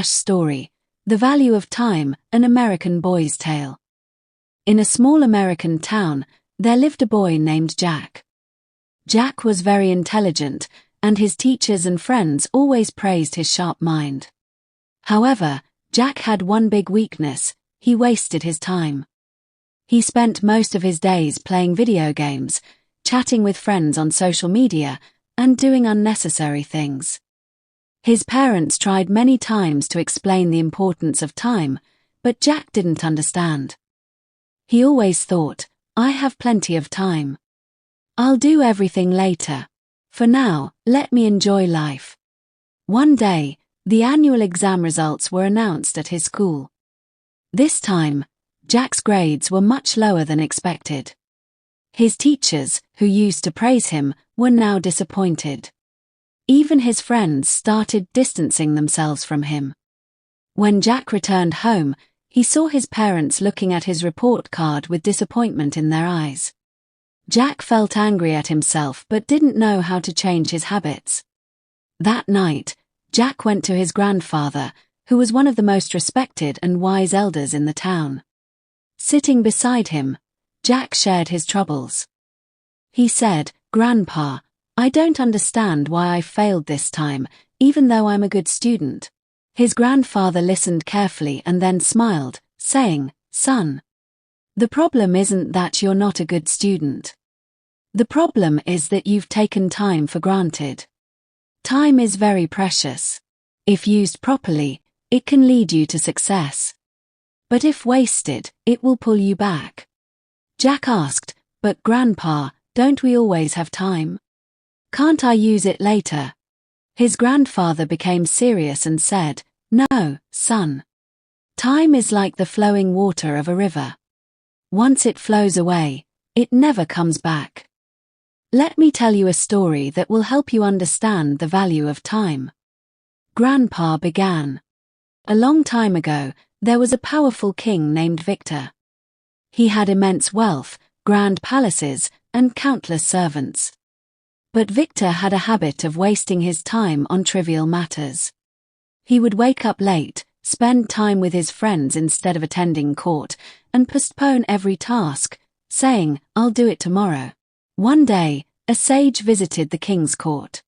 Story: The Value of Time, an American Boy's Tale. In a small American town, there lived a boy named Jack. Jack was very intelligent, and his teachers and friends always praised his sharp mind. However, Jack had one big weakness: he wasted his time. He spent most of his days playing video games, chatting with friends on social media, and doing unnecessary things. His parents tried many times to explain the importance of time, but Jack didn't understand. He always thought, "I have plenty of time. I'll do everything later. For now, let me enjoy life." One day, the annual exam results were announced at his school. This time, Jack's grades were much lower than expected. His teachers, who used to praise him, were now disappointed. Even his friends started distancing themselves from him. When Jack returned home, he saw his parents looking at his report card with disappointment in their eyes. Jack felt angry at himself but didn't know how to change his habits. That night, Jack went to his grandfather, who was one of the most respected and wise elders in the town. Sitting beside him, Jack shared his troubles. He said, "Grandpa, I don't understand why I failed this time, even though I'm a good student." His grandfather listened carefully and then smiled, saying, "Son, the problem isn't that you're not a good student. The problem is that you've taken time for granted. Time is very precious. If used properly, it can lead you to success. But if wasted, it will pull you back." Jack asked, "But Grandpa, don't we always have time? Can't I use it later?" His grandfather became serious and said, "No, son. Time is like the flowing water of a river. Once it flows away, it never comes back. Let me tell you a story that will help you understand the value of time." Grandpa began. A long time ago, there was a powerful king named Victor. He had immense wealth, grand palaces, and countless servants. But Victor had a habit of wasting his time on trivial matters. He would wake up late, spend time with his friends instead of attending court, and postpone every task, saying, "I'll do it tomorrow." One day, a sage visited the king's court.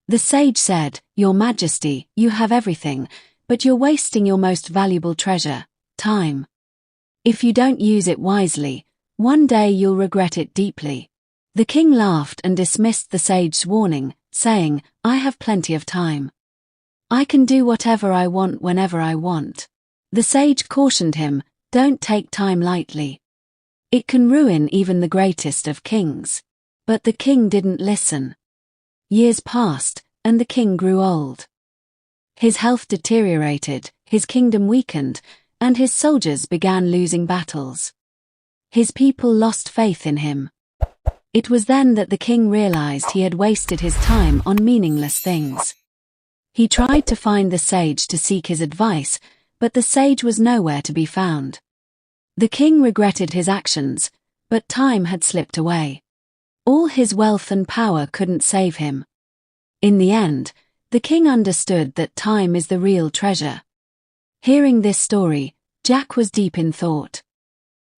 The sage said, "Your Majesty, you have everything, but you're wasting your most valuable treasure, time. If you don't use it wisely, one day you'll regret it deeply." The king laughed and dismissed the sage's warning, saying, "I have plenty of time. I can do whatever I want whenever I want." The sage cautioned him, "Don't take time lightly. It can ruin even the greatest of kings." But the king didn't listen. Years passed, and the king grew old. His health deteriorated, his kingdom weakened, and his soldiers began losing battles. His people lost faith in him. It was then that the king realized he had wasted his time on meaningless things. He tried to find the sage to seek his advice, but the sage was nowhere to be found. The king regretted his actions, but time had slipped away. All his wealth and power couldn't save him. In the end, the king understood that time is the real treasure. Hearing this story, Jack was deep in thought.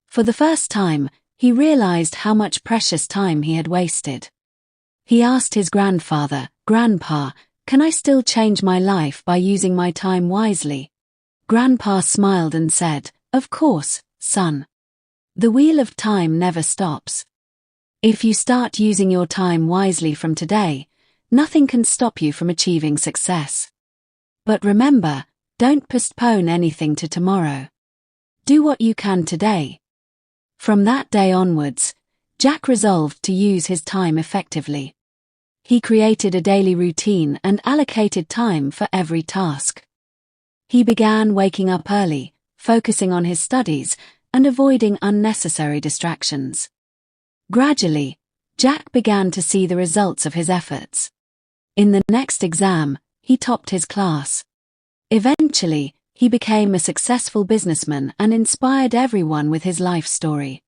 For the first time, he realized how much precious time he had wasted. He asked his grandfather, "Grandpa, can I still change my life by using my time wisely?" Grandpa smiled and said, "Of course, son. The wheel of time never stops. If you start using your time wisely from today, nothing can stop you from achieving success. But remember, don't postpone anything to tomorrow. Do what you can today." From that day onwards, Jack resolved to use his time effectively. He created a daily routine and allocated time for every task. He began waking up early, focusing on his studies, and avoiding unnecessary distractions. Gradually, Jack began to see the results of his efforts. In the next exam, he topped his class. Eventually, he became a successful businessman and inspired everyone with his life story.